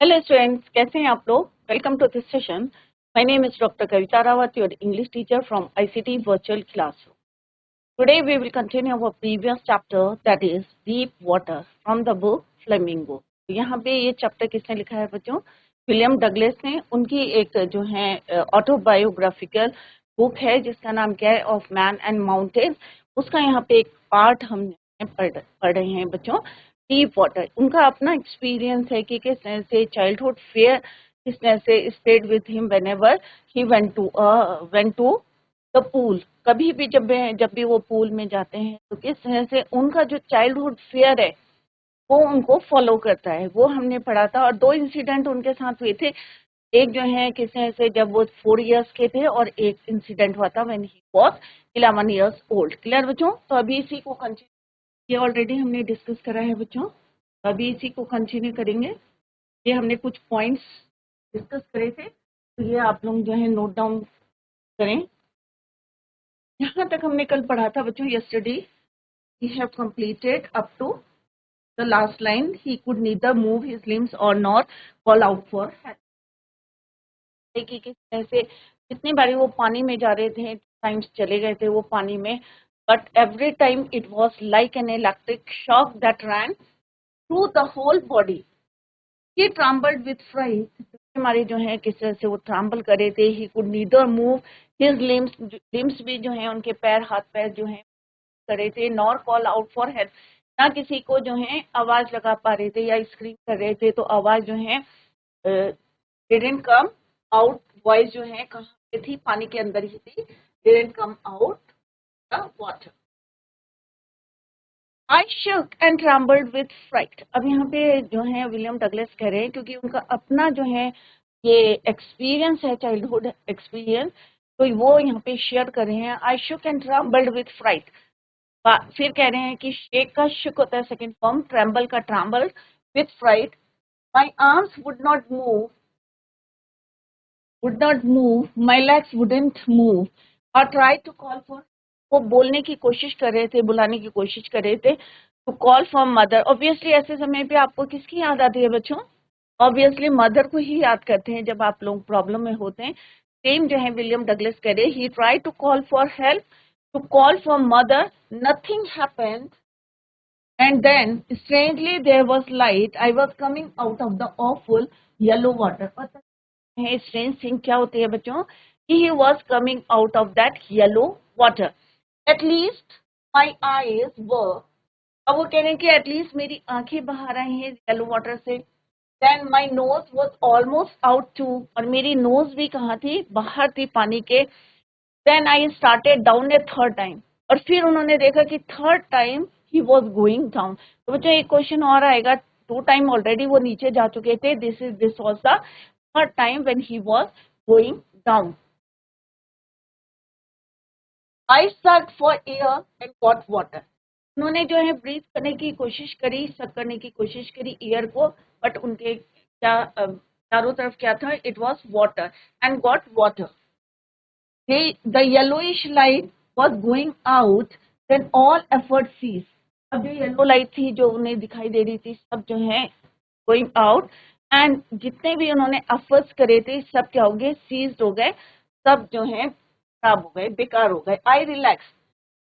Hello students, कैसे हैं आप लोग? Welcome to this session. My name is doctor Kavita Rawat, your English teacher from ICT virtual classroom. Today we will continue our previous chapter, that is deep water, from the book Flamingo. यहाँ पे ये chapter किसने लिखा है बच्चों? William Douglas ने। उनकी एक जो है ऑटोबायोग्राफिकल बुक है जिसका नाम क्या है, ऑफ मैन एंड माउंटेन। उसका यहाँ पे एक पार्ट हम पढ़ रहे हैं बच्चों, डीप वाटर। उनका अपना एक्सपीरियंस है कि किस तरह से चाइल्डहुड फेयर किस तरह से stayed with him whenever he went to the pool. कभी भी जब भी वो पूल में जाते हैं तो किस तरह से उनका जो चाइल्डहुड फेयर है वो उनको फॉलो करता है, वो हमने पढ़ा था। और दो इंसिडेंट उनके साथ हुए थे। एक जो है किस तरह से जब वो 4 इयर्स के थे, और एक इंसिडेंट हुआ था when he was 11 years old. Clear बच्चों? तो अभी इसी को कंटिन्यू, ये ऑलरेडी हमने डिस्कस करा है बच्चों, अभी इसी को कंटिन्यू करेंगे। ये हमने कुछ पॉइंट्स डिस्कस करे थे, तो ये आप लोग जो है नोट डाउन करें। यहाँ तक हमने कल पढ़ा था बच्चों, yesterday he have completed up to the last line, he could neither move his limbs or nor call out for help। कि किस तरह से कितनी बारी वो पानी में जा रहे थे, टाइम्स चले गए थे वो पानी में, but every time it was like an electric shock that ran through the whole body. He trembled with fright, हमारे जो है किस तरह से वो ट्रम्बल कर रहे थे। He could neither move his limbs भी जो है उनके पैर, हाथ पैर जो है कर रहे थे, nor call out for help, ना किसी को जो है आवाज लगा पा रहे थे या स्क्रीम कर रहे थे, तो आवाज जो है डिडंट कम आउट। वॉइस जो है कहाँ पे थी? पानी के अंदर ही थी। Didn't come out the water. I shook and trembled with fright। अब यहाँ पे जो है विलियम डगलस कह रहे हैं, क्योंकि उनका अपना जो है ये एक्सपीरियंस है, चाइल्डहुड एक्सपीरियंस, तो वो यहाँ पे शेयर कर रहे हैं। I shook and trembled with fright। फिर कह रहे हैं कि शेक का शुक होता है सेकंड फॉर्म, ट्रम्बल का tremble, with fright my arms would not move, my legs wouldn't move, or try to call for। वो बोलने की कोशिश कर रहे थे, बुलाने की कोशिश कर रहे थे, to call for mother. Obviously ऐसे समय पे आपको किसकी याद आती है बच्चों? ऑब्वियसली मदर को ही याद करते हैं जब आप लोग प्रॉब्लम में होते हैं। सेम जो है विलियम डगलस कह रहे, he try to call for help, to call for mother, nothing happened, and then strangely there was light। I was coming out of the awful yellow water। पता है strange thing क्या होती है बच्चों? कि he was coming out of that yellow water। At least my eyes were, अब वो कह रहे हैं कि एटलीस्ट मेरी आंखें बाहर आई हैं येलो वाटर से। Then my nose was almost out too, और मेरी नोज भी कहाँ थी? बाहर थी पानी के। Then I started down a third time, और फिर उन्होंने देखा कि third time he was going down. तो बच्चों एक क्वेश्चन और आएगा, 2 टाइम ऑलरेडी वो नीचे जा चुके थे, this was the third time when he was going down. I search for air and got water. उन्होंने जो है ब्रीथ करने की कोशिश करी, सक करने की कोशिश करी एयर को, बट उनके क्या चारों तरफ क्या था? It was water, and got water. The yellowish light was going out, then all effort ceased। अब जो येलो लाइट थी जो उन्हें दिखाई दे रही थी, सब जो है गोइंग आउट, एंड जितने भी उन्होंने एफर्ट्स करे थे सब क्या हो गए? सीज्ड हो गए, सब जो है खराब हो गए, बेकार हो गए। आई रिलैक्स,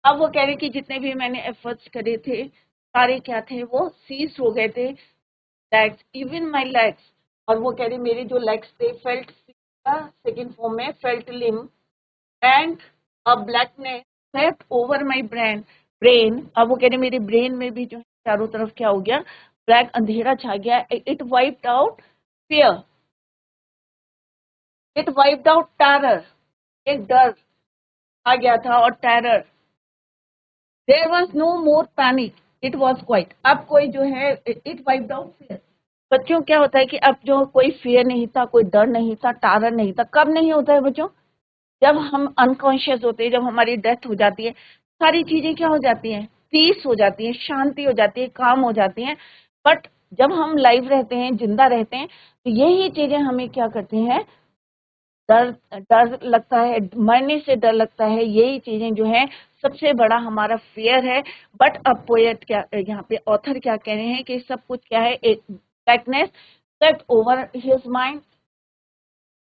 अब वो कह रहे कि जितने भी मैंने एफर्ट्स करे थे सारे क्या थे? वो सीज हो गए थे। लेग्स, इवन माई लेग्स, और वो कह रहे मेरे जो लेग्स थे, फेल्ट सेकेंड फॉर्म में felt limp, and a blackness swept over my brain. अब वो कह रहे मेरे ब्रेन में भी जो है चारों तरफ क्या हो गया? ब्लैक, अंधेरा छा गया। It wiped out fear, it wiped out terror, एक डर आ गया था, और terror. There was no more panic, it was quiet. अब कोई जो है, इट वाइप्ड आउट फियर। बच्चों क्या होता है कि अब जो कोई फियर नहीं था, कोई डर नहीं था, टेरर नहीं था। कब नहीं होता है बच्चों? जब हम अनकॉन्शियस होते हैं, जब हमारी डेथ हो जाती है, सारी चीजें क्या हो जाती हैं? पीस हो जाती है, शांति हो जाती है, काम हो जाती हैं। बट जब हम लाइव रहते हैं, जिंदा रहते हैं, तो यही चीजें हमें क्या करती हैं? डर, डर लगता है, मरने से डर लगता है। यही चीजें जो है सबसे बड़ा हमारा फियर है। बट अब पोएट क्या, यहाँ पे ऑथर क्या कह रहे हैं कि सब कुछ क्या है? एक blackness swept over his mind.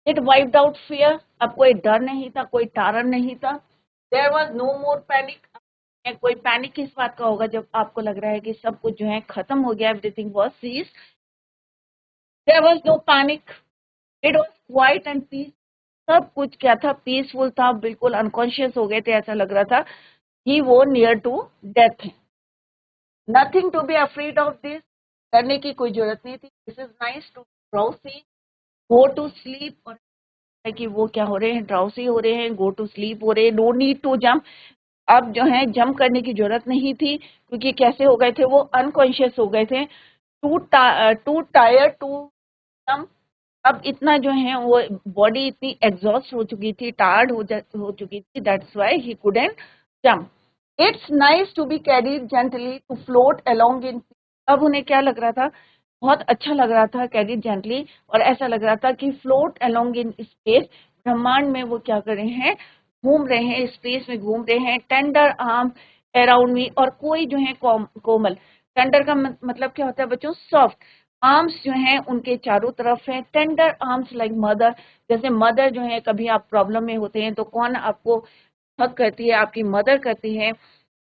It wiped out fear. अब कोई डर नहीं था, कोई टारन नहीं था. There was no more panic. कोई पैनिक किस बात का होगा जब आपको लग रहा है कि सब कुछ जो है खत्म हो गया, everything was ceased. There was no panic. It was quiet and peace. सब कुछ क्या था, पीसफुल था, बिल्कुल अनकॉन्शियस हो गए थे, ऐसा लग रहा था कि वो नियर टू डेथ है. Nothing to be afraid of this. करने की कोई जरूरत नहीं थी. This is nice to drowsy, go to sleep. और कि वो क्या हो रहे हैं, ड्राउसी हो रहे हैं, गो टू स्लीप हो रहे हैं. No need to jump. अब जो है जंप करने की जरूरत नहीं थी, क्योंकि कैसे हो गए थे, वो अनकॉन्शियस हो गए थे. Too tire to jump. अब इतना जो है वो बॉडी इतनी एग्जॉस्ट हो चुकी थी, टायर्ड हो चुकी थी. That's why he couldn't jump. It's nice to be carried gently to float along in. अब उन्हें क्या लग रहा था, बहुत अच्छा लग रहा था, कैरीड जेंटली. और ऐसा लग रहा था कि फ्लोट अलोंग इन स्पेस, ब्रह्मांड में वो क्या कर रहे हैं, घूम रहे हैं, स्पेस में घूम रहे हैं. Tender arm around me. और कोई जो है कोमल. टेंडर का मतलब क्या होता है बच्चों, सॉफ्ट. आर्म्स जो हैं उनके चारों तरफ हैं. Tender arms like mother. जैसे मदर जो है, कभी आप प्रॉब्लम में होते हैं तो कौन आपको हक करती है, आपकी मदर करती है,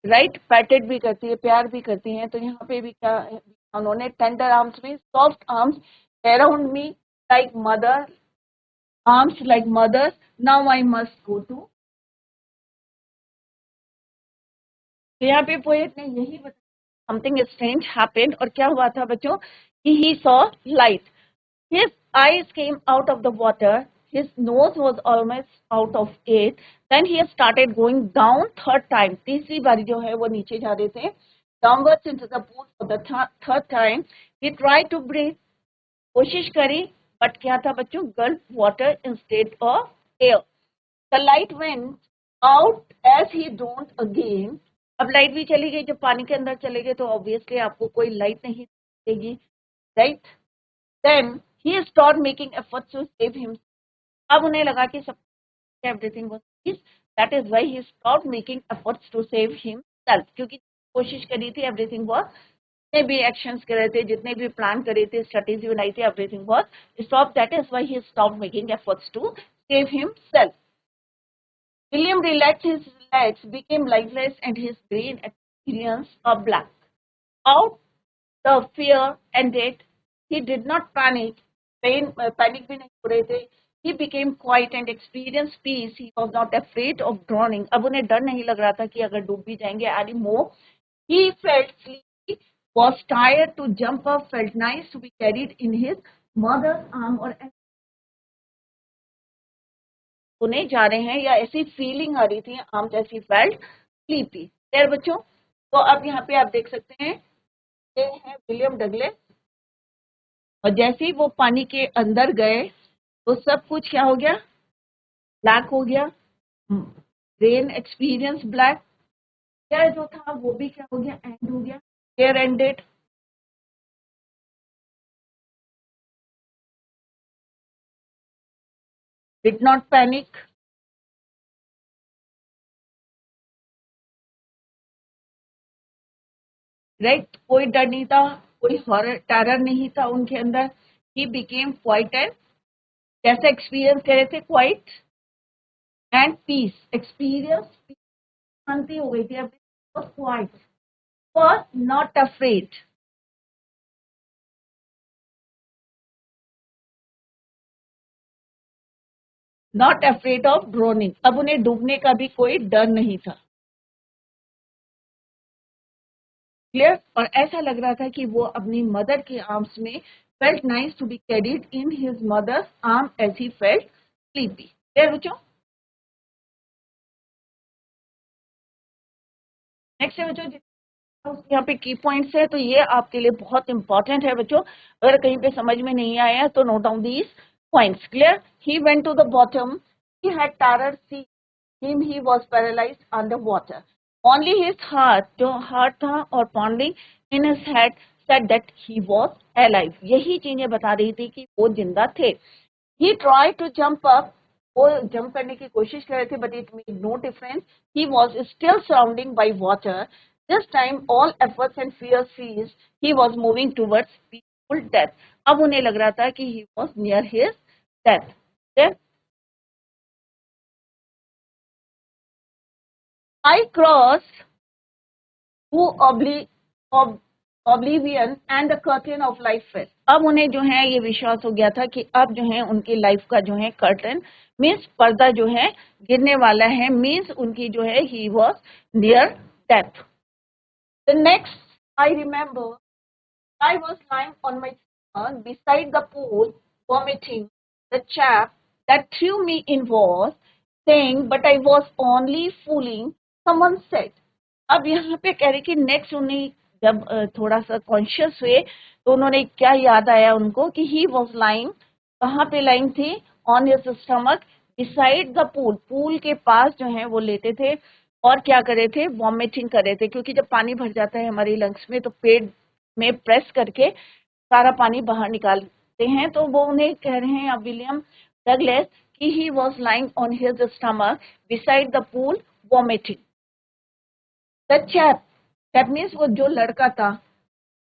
राइट. पैटेड भी करती है, प्यार भी करती है. तो यहाँ पे भी क्या उन्होंने टेंडर आर्म्स में, soft arms around me like mother, arms like mother. Now I must go too. तो यहाँ पे पोएट ने यही बताया, समथिंग स्ट्रेंज हैपेंड. और क्या हुआ था बच्चों, कि he saw light. His eyes came out of the water. His nose was almost out of it. Then he started going down third time. तीसरी बारी जो है वो नीचे जा रहे थे. Downwards into the pool for the third time. He tried to breathe. कोशिश करी, but क्या था बच्चों, gulp water instead of air. The light went out as he droned again. अब लाइट भी चली गई. जब पानी के अंदर चले गए तो ऑब्वियसली आपको कोई लाइट नहीं दिखेगी, right. Then he started making efforts to save himself. अब उन्हें लगा कि सब everything was peace. That is why he started making efforts to save himself. क्योंकि कोशिश करी थी, everything was, जितने भी actions करे थे, जितने भी plan करे थे, strategy बनाई थी, everything was stopped. That is why he stopped making efforts to save himself. William relaxed his legs, became lifeless, and his brain experienced a blank. Out the fear ended. He did not panic. Panic भी नहीं हो रहे थे. He became quiet and experienced peace. He was not afraid of drowning. अब उन्हें डर नहीं लग रहा था कि अगर डूब भी जाएंगे anymore. He felt sleepy, was tired to jump up, felt nice to be carried in his mother's arm. और उन्हें जा रहे हैं या ऐसी फीलिंग आ रही थी आर्म्स, ऐसी फेल्ट स्लीपी. खैर बच्चों, तो अब यहाँ पे आप देख सकते हैं, ये है विलियम डगलस. और जैसे ही वो पानी के अंदर गए तो सब कुछ क्या हो गया, ब्लैक हो गया. Brain experience black. क्या जो था वो भी क्या हो गया, एंड हो गया. Care ended. Did not panic. Right. कोई डर नहीं था, कोई हॉरर टेरर नहीं था उनके अंदर. ही बिकेम क्वाइट एंड, कैसा एक्सपीरियंस कर रहे थे, क्वाइट एंड पीस. एक्सपीरियंस, शांति हो गई थी. अब quite, was not afraid. Not afraid of drowning. अब उन्हें डूबने का भी कोई डर नहीं था. क्लियर. और ऐसा लग रहा था कि वो अपनी मदर के आर्म्स में, felt nice to be carried in his mother's arm as he felt sleepy. Clear बच्चों. नेक्स्ट है बच्चों, यहाँ पे की पॉइंट्स है, तो ये आपके लिए बहुत इंपॉर्टेंट है बच्चों. अगर कहीं पे समझ में नहीं आया तो note down these points. Clear. He went to the bottom. He had terror see him. He was paralysed under water. Only his heart, जो हार्ट था, और pounding in his head said that he was alive. यही चीजें बता रही थी कि वो जिंदा थे. He tried to jump up. वो जंप करने की कोशिश कर रहे थे, but it made no difference. He was still surrounding by water. This time all efforts and fears ceased. He was moving towards peace. Full death. अब उन्हें लग रहा था कि he was near his death. I cross who oblivion and the curtain of life fell। अब उन्हें जो है ये विश्वास हो गया था कि अब जो है उनकी लाइफ का जो है कर्टन मीन्स पर्दा जो है गिरने वाला है, मीन्स उनकी जो है he was near death. The next I remember I was lying on my stomach beside the pool, vomiting. The chap that threw me in was saying, but I was only fooling. Someone said. अब यहाँ पे कह रहे कि next उन्हें जब थोड़ा सा कॉन्शियस हुए तो उन्होंने क्या याद आया उनको कि ही वॉज लाइंग, कहाँ पे लाइंग थी, on his stomach beside the pool, pool के पास जो है वो लेटे थे और क्या कर रहे थे, वॉमिटिंग कर रहे थे, क्योंकि जब पानी भर जाता है हमारी लंग्स में तो पेट में प्रेस करके सारा पानी बाहर निकालते हैं। तो वो उन्हें कह रहे हैं अब विलियम डगलस कि he was lying on his stomach beside the pool vomiting. The chap, that means वो जो लड़का था,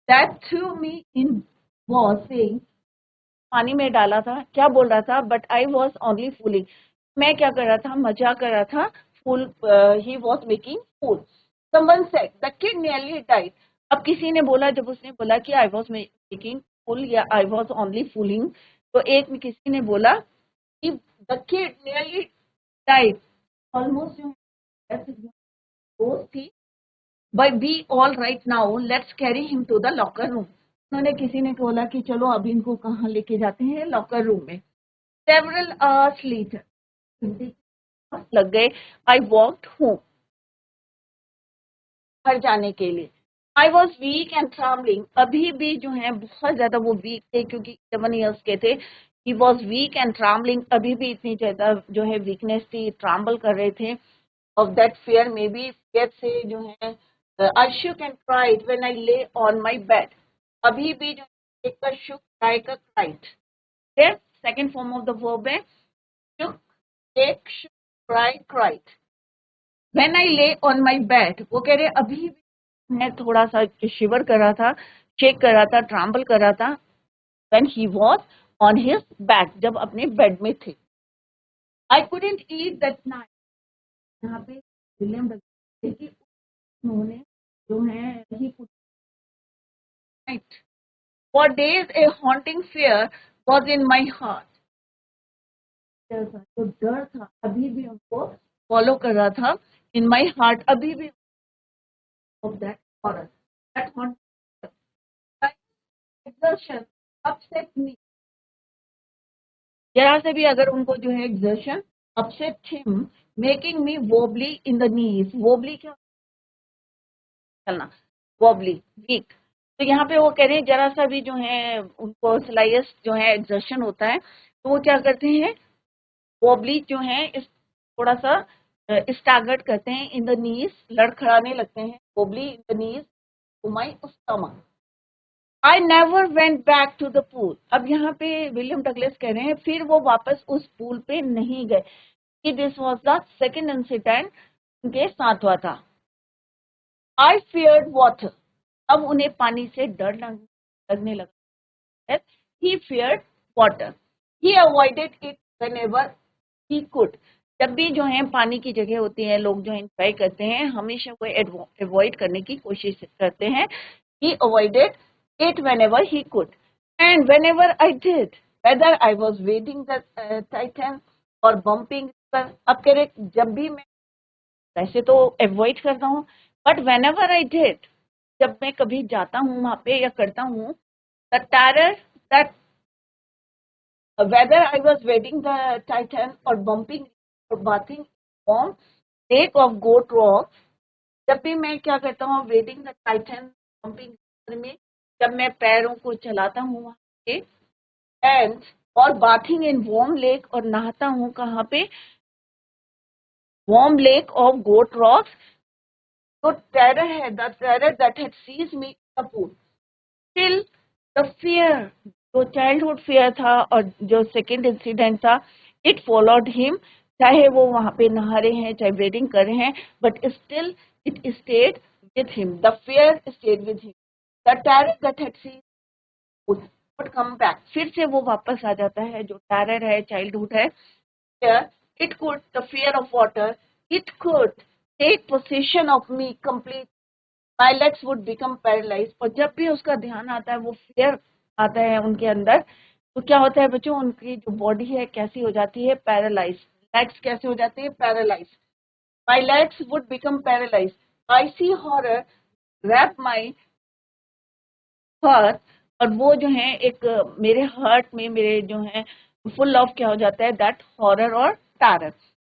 that threw me in was saying, पानी में डाला था, क्या बोल रहा था, but I was only fooling, मैं क्या कर रहा था, मजाक कर रहा था, fool, he was making fool. Someone said the kid nearly died. अब किसी ने बोला, जब उसने बोला कि आई वॉज मेकिंग फूल या आई वॉज ओनली फूलिंग, तो एक में किसी ने बोला कि the kid nearly died, almost जो थी, bye be all right now let's carry him to the locker room. उन्होंने किसी ने बोला कि चलो अब इनको कहाँ लेके जाते हैं, लॉकर रूम में। सेवरल आवर्स लेटर लग गए, आई वॉकड होम, घर जाने के लिए। I was weak and travelling, अभी भी जो है बहुत ज्यादा वो वीक थे क्योंकि 7 ईयर्स के थे। He was weak and travelling, अभी भी इतनी ज्यादा जो है वीकनेस थी, ट्रैम्बल कर रहे थे of that fear, may be fear से जो है। आई शुक एंड क्राइड व्हेन आई ले ऑन माई बेड, अभी भी जो एक का शुक, क्राई का cried, second form of the verb है शुक, एक, शुक, क्राई, क्राइड। व्हेन आई ले ऑन माई बेड, वो कह रहे अभी भी मैं थोड़ा सा शिवर कर रहा था, शेक कर रहा था, ट्रैम्बल कर रहा था, when he was on his bed, जब अपने बेड में थे। I couldn't eat that night, यहाँ पे विलियम उन्होंने जो है he night for days a haunting fear was in my heart, जो डर था अभी भी उनको फॉलो कर रहा था, इन माई हार्ट, अभी भी of that horror, that haunted exertion upset me, जरा से भी अगर उनको जो है exertion upset him, making me wobbly in the knees, wobbly क्या चलना, wobbly weak। तो यहाँ पे वो कह रहे हैं जरा सा भी जो है उनको slightest जो है exertion होता है तो वो क्या करते हैं, wobbly जो है इस थोड़ा सा स्टैगर्ड करते हैं, इन द नीज लड़खड़ाने लगते हैं, wobbly in the knees to my stomach। I never went back to the pool। अब यहाँ पे विलियम डगलस कह रहे हैं फिर वो वापस उस पूल पे नहीं गए, कि this was the second incident उनके साथ हुआ था। I feared water, अब उन्हें पानी से डर लगने लगा। He feared water, he avoided it whenever he could, जब भी जो है पानी की जगह होती है, लोग जो एंजॉय करते हैं हमेशा वो अवॉइड करने की कोशिश करते हैं। He avoided it whenever he could, and whenever I did, whether I was wading the Titan or bumping पर, अब कह रहे जब भी मैं, वैसे तो अवॉइड करता हूँ, बट whenever I did, जब मैं कभी जाता हूँ वहां पे या करता हूँ, the terror that whether I was wading the Titan or bumping or bathing warm lake of goat rocks, जब भी मैं क्या करता हूँ वेडिंग द टाइटन, पंपिंग में जब मैं पैरों को चलाता हूँ वहाँ पे, एंड और बाथिंग इन वार्म लेक, और नहाता हूँ कहाँ पे, Warm Lake of Goat Rocks, तो टेरर है, the terror that had seized me the pool, still the fear, जो चाइल्डहुड फियर था और जो सेकेंड इंसिडेंट था, इट फॉलोड हिम, चाहे वो वहां पे नहा रहे हैं चाहे वेडिंग कर रहे हैं, but still it stayed with him, the fear stayed with him, the terror that had seized pool but come back, फिर से वो वापस आ जाता है, जो टेरर है, चाइल्डहुड है। It could the fear of water, it could take position of me complete, my legs would become paralyse. और जब भी उसका ध्यान आता है, वो फियर आता है उनके अंदर, तो क्या होता है बच्चों, उनकी जो बॉडी है कैसी हो जाती है, पैरालाइज। लेग्स कैसे हो जाते हैं, paralyse. My legs would become paralyse, I see horror wrap my heart. और वो जो है एक मेरे हर्ट में, मेरे जो है फुल ऑफ क्या हो जाता है, दैट हॉरर और terror.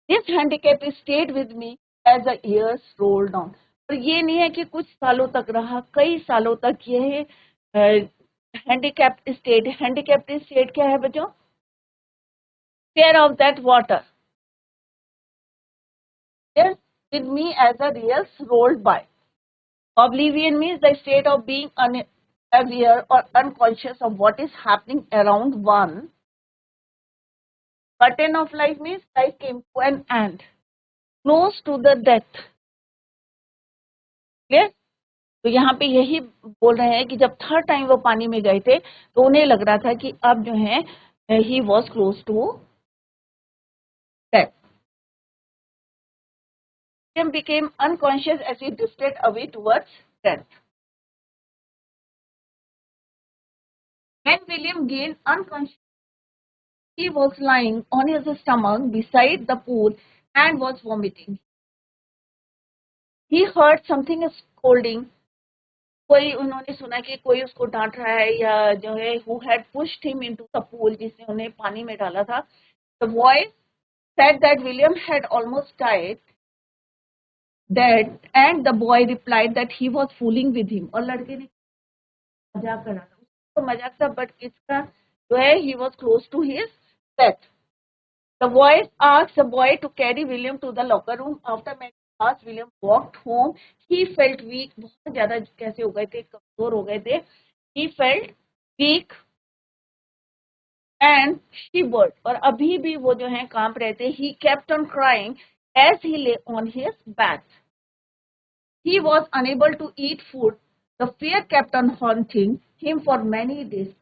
This handicap stayed with me as the years rolled on. और ये नहीं है कि कुछ सालों तक रहा, कई सालों तक ये हैंडीकैप्ड स्टेट। हैंडीकैप्ड स्टेट क्या है बच्चों, fear of that water. Yes, with me as the years rolled by. Oblivion means the state of being unaware or unconscious of what is happening around one. Curtain of life means life came to an end, close to the death. Clear? तो यहाँ पे यही बोल रहे हैं कि जब third time वो पानी में गए थे, तो उन्हें लग रहा था कि अब जो है he was close to death. William became unconscious as he drifted away towards death. When William gained unconsciousness, he was lying on his stomach beside the pool and was vomiting. He heard something scolding. कोई उन्होंने सुना कि कोई उसको डांट रहा है, या जो है who had pushed him into the pool, जिसने उन्हें पानी में डाला था. The voice said that William had almost died, dead, and the boy replied that he was fooling with him. और लड़के ने मजाक करा था, उसको मजाक था, बट किसका जो है he was close to his death. The voice asked the boy to carry William to the locker room. After many hours, William walked home. He felt weak. बहुत ज़्यादा कैसे हो गए थे, कमजोर हो गए थे. He felt weak and shivered. और अभी भी वो जो है कांप रहे थे. He kept on crying as he lay on his back. He was unable to eat food. The fear kept on haunting him for many days.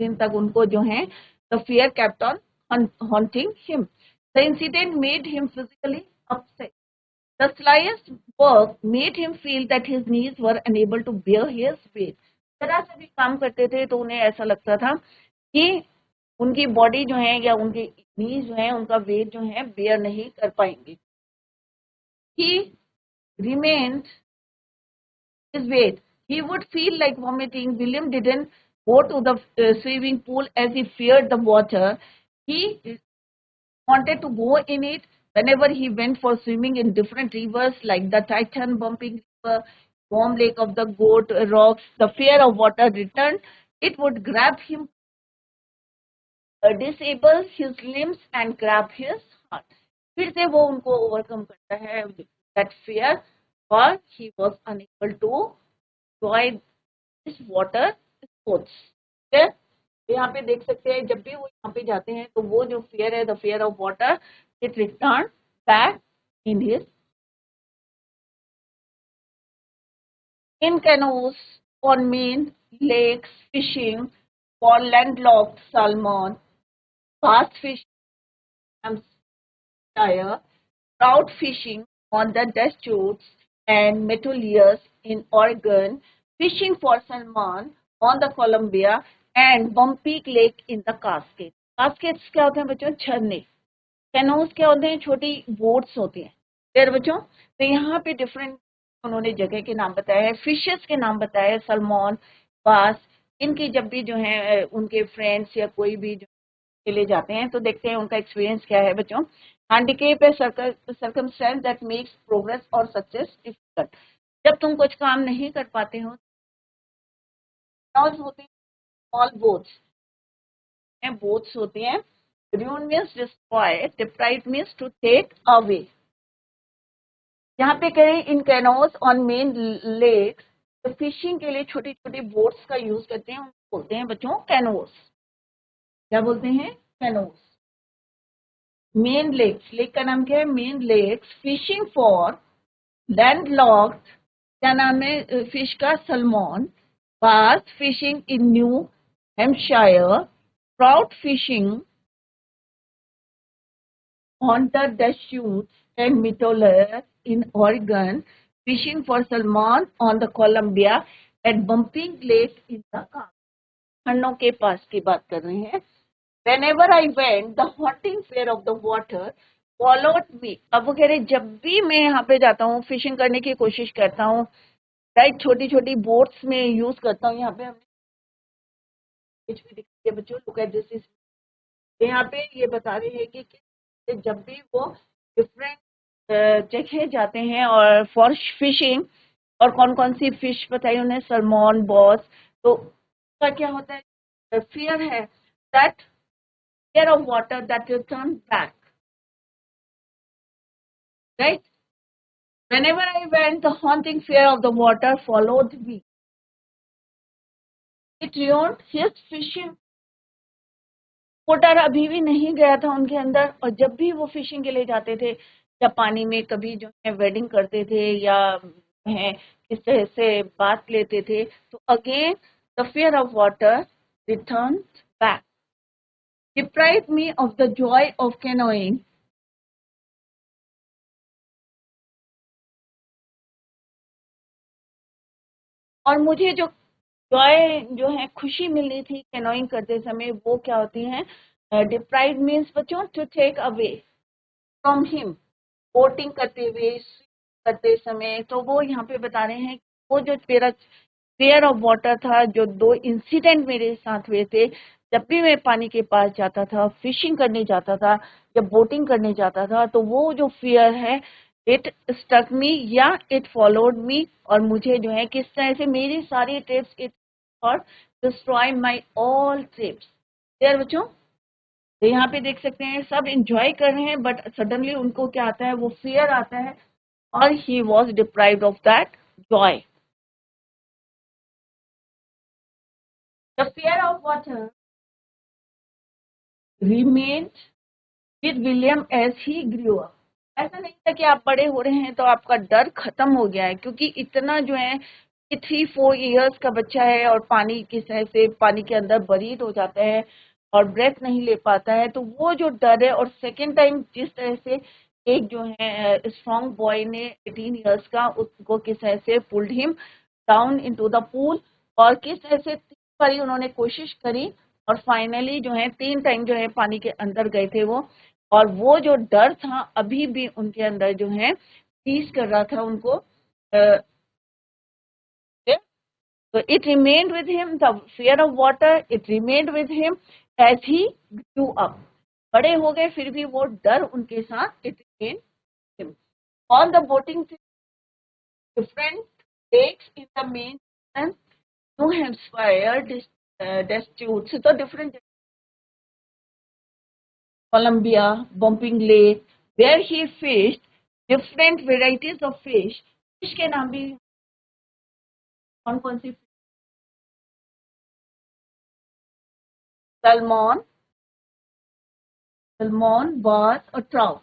दिन तक उनको जो है the fear kept on haunting him. The incident made him physically upset. The slightest work made him feel that his knees were unable to bear his weight. जरा सा भी काम करते थे तो उन्हें ऐसा लगता था कि उनकी बॉडी जो है या उनकी नीज जो है, उनका वेट जो है बेयर नहीं कर पाएंगे. He remained his weight. He would feel like vomiting. William didn't go to the swimming pool as he feared the water. He wanted to go in it whenever he went for swimming in different rivers like the Titan, Bumping River, Warm Lake of the Goat Rocks. The fear of water returned. It would grab him, disable his limbs and grab his heart. फिर से वो उनको overcome करता है that fear, or he was unable to enjoy this water sports. यहाँ पे देख सकते हैं, जब भी वो यहाँ पे जाते हैं तो वो जो फियर है, the fear of water, it return back in his. In canoes on main lakes, fishing for landlocked salmon, bass fishing, trout fishing on the Deschutes and Metolius in Oregon, fishing for salmon on the Columbia and Bumpy Lake in the Cascades. Cascades क्या होते हैं बच्चों, झरने. कैनोस क्या होते हैं, छोटी boats होती हैं. फिर बच्चों तो यहाँ पे डिफरेंट उन्होंने जगह के नाम बताए हैं, फिशेस के नाम बताए, सलमॉन, बास. इनकी जब भी जो है उनके फ्रेंड्स या कोई भी जो चले जाते हैं तो देखते हैं उनका एक्सपीरियंस क्या है बच्चों. हैंडीकेप है सर्कमस्टेंस दैट मेक्स प्रोग्रेस और सक्सेस डिफिकल्ट. जब तुम कुछ काम नहीं कर पाते हो, होते हैं स्मॉल बोट्स, बोट्स होती हैं. ruin means destroy, deprive means to take away. यहाँ पे कहें इन कैनोस ऑन मेन लेक्स, तो फिशिंग के लिए छोटी छोटी बोट्स का यूज करते हैं, बोलते हैं बच्चों कैनोस. क्या बोलते हैं, कैनोस. मेन लेक्स, लेक का नाम क्या है, Maine lakes. Fishing for landlocked, क्या नाम है फिश का, सलमॉन. bass fishing in New Hampshire, trout fishing on the Deschutes and Meadowlark in Oregon, fishing for salmon on the Columbia and Bumping Lake in the खंडों के पास की बात कर रहे हैं. Whenever I went, the haunting fear of the water followed me. अब वो कह रहे जब भी मैं यहाँ पे जाता हूँ फिशिंग करने की कोशिश करता हूँ, राइट, छोटी छोटी बोट्स में यूज करता हूँ. यहाँ पे हमने बच्चों लुक एट दिस इज, यहाँ पे ये बता रहे हैं कि जब भी वो डिफरेंट जगह जाते हैं और फॉर फिशिंग, और कौन कौन सी फिश बताई उन्हें, सलमॉन, बॉस, तो उसका क्या होता है, फियर है, that fear of water that return back, right? Whenever I went, the haunting fear of the water followed me. It ruined his fishing. पोटर अभी भी नहीं गया था उनके अंदर, और जब भी वो फिशिंग के लिए जाते थे या पानी में कभी जो है वेडिंग करते थे या है इस तरह से बात लेते थे, तो again the fear of water return back, deprived me of the joy of canoeing. और मुझे जो जॉय जो है खुशी मिल रही थी कैनोइंग करते समय, वो क्या होती है, डिप्राइव मीन्स बच्चों to take away from him. Boating करते हुए करते समय, तो वो यहाँ पे बता रहे हैं वो जो मेरा फेयर ऑफ वाटर था, जो 2 इंसिडेंट मेरे साथ हुए थे, जब भी मैं पानी के पास जाता था, फिशिंग करने जाता था या बोटिंग करने जाता था, तो वो जो फियर है इट स्टक मी या इट फॉलोड मी, और मुझे जो है किस तरह से मेरी सारी ट्रिप्स इट और destroy my all trips. Clear बच्चों? तो यहाँ पे देख सकते हैं सब एंजॉय कर रहे हैं, बट सडनली उनको क्या आता है, वो फियर आता है, और he was deprived of that Joy. The fear of water remained with William as he grew up. ऐसा नहीं था कि आप बड़े हो रहे हैं तो आपका डर खत्म हो गया है, क्योंकि इतना जो है कि 3-4 इयर्स का बच्चा है और पानी किस तरह से पानी के अंदर बरीड हो जाता है और ब्रेथ नहीं ले पाता है, तो वो जो डर है, और सेकेंड टाइम जिस तरह से एक जो है स्ट्रॉन्ग बॉय ने 18 इयर्स का उसको किस तरह से pulled him down into the pool, और किस तरह से 3 बारी उन्होंने कोशिश करी और फाइनली जो है 3 टाइम जो है पानी के अंदर गए थे वो, और वो जो डर था अभी भी उनके अंदर जो है टीज कर रहा था उनको. So it remained with him, the fear of water, it remained with him as he grew up. बड़े हो गए फिर भी वो डर उनके साथ, it remained with him. On the boating trip, different lakes in the main and New Hampshire disputes, so different Columbia, Bumping Lake, where he fished different varieties of fish. Fish के नाम भी कौन कौन सी, salmon, bass, or trout.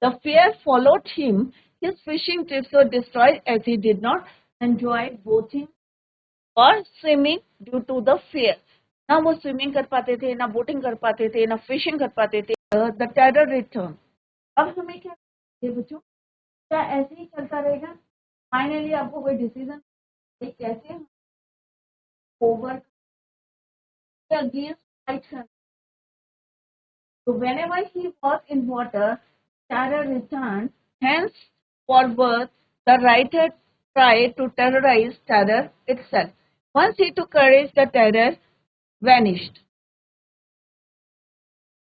The fear followed him. His fishing trips were destroyed as he did not enjoy boating or swimming due to the fear. ना वो swimming कर पाते थे, ना बोटिंग कर पाते थे, ना फिशिंग कर पाते थे. The terror return. अब हमें क्या बच्चों, क्या ऐसे ही चलता रहेगा? फाइनली आपको कोई डिसीजन कैसे over against. So whenever he was in water, terror returned. Henceforward, the writer tried to terrorize terror itself. Once he took courage, the terror vanished.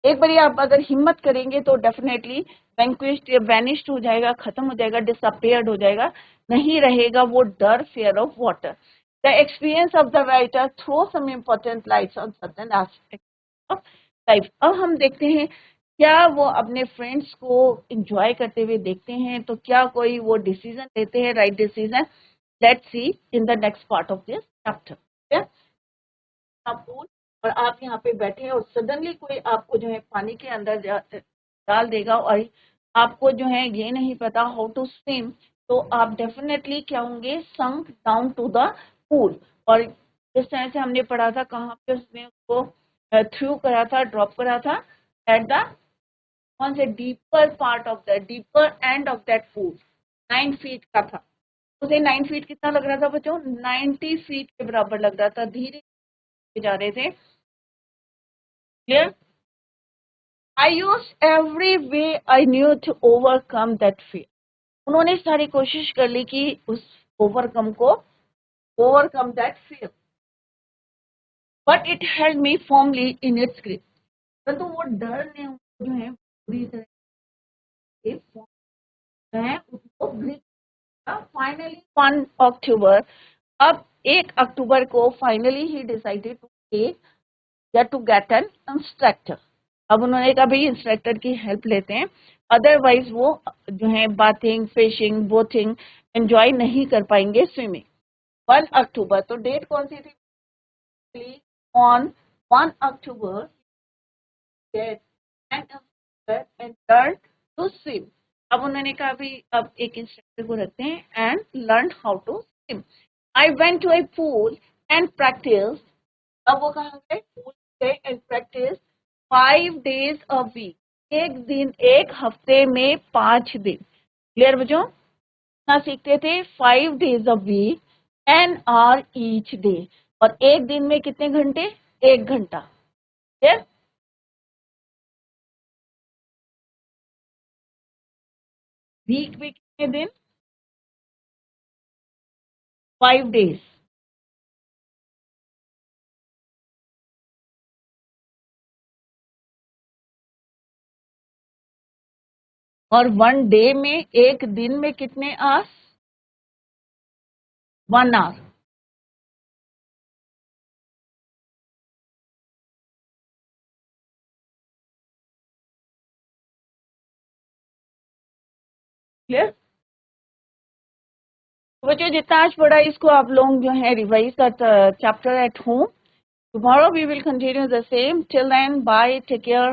एक बारी आप अगर हिम्मत करेंगे तो डेफिनेटली वैंक्विश्ड या वैनिश्ड हो जाएगा, खत्म हो जाएगा, डिसअपियर्ड हो जाएगा, नहीं रहेगा वो डर, fear of water. The experience of the writer throw some important lights on certain aspects of life. अब हम देखते हैं क्या वो अपने फ्रेंड्स को एंजॉय करते हुए देखते हैं, तो क्या कोई वो डिसीजन लेते हैं, right decision. Let's see in the next part of this chapter. और आप यहाँ पे बैठे हैं और सडनली कोई आपको जो है पानी के अंदर डाल देगा और आपको जो है ये नहीं पता हाउ टू स्विम, तो आप डेफिनेटली क्या होंगे, संक डाउन टू द पूल. और जिस तरह से हमने पढ़ा था, कहाँ पे उसने उसको थ्रू करा था, ड्रॉप करा था, एट द कौन से deeper part of the deeper end of that pool, 9 feet का था। उसे 9 फीट कितना लग रहा था बच्चों? 90 फीट के बराबर लग रहा था। धीरे जा रहे थे। Clear? I used every way I knew to overcome that fear. उन्होंने सारी कोशिश कर ली कि उस overcome that fear. But it held me firmly in its grip. परंतु वो डर ने जो है पूरी तरह से उसको ग्रिप किया। फाइनली 1 अक्टूबर, अब 1 अक्टूबर को फाइनली ही डिसाइडेड टू टेक या टू गेट एन इंस्ट्रक्टर। अब उन्होंने कहा भाई इंस्ट्रक्टर की हेल्प लेते हैं, अदरवाइज वो जो है बाथिंग, फिशिंग, बोटिंग एंजॉय नहीं कर पाएंगे, स्विमिंग। 1 अक्टूबर, तो डेट कौन सी थी? On 1 October and learn to swim. अब उन्होंने कहा भाई अब एक इंस्ट्रक्टर को रखते हैं and learn how to swim. I went to a pool and practice. अब वो कहाँ गए? पूल गए and practice 5 days a week, एक हफ्ते में 5 दिन। क्लियर बच्चों? ना सीखते थे 5 days a week, an hour each day, और एक दिन में कितने घंटे? 1 घंटा। क्लियर? वीक में कितने दिन? 5 days। और 1 day में, एक दिन में कितने आवर्स? 1 hour। क्लियर? बच्चों जितना आज पढ़ा इसको आप लोग जो है रिवाइज कर chapter at home. Tomorrow we will continue the same. Till then, bye. Take care.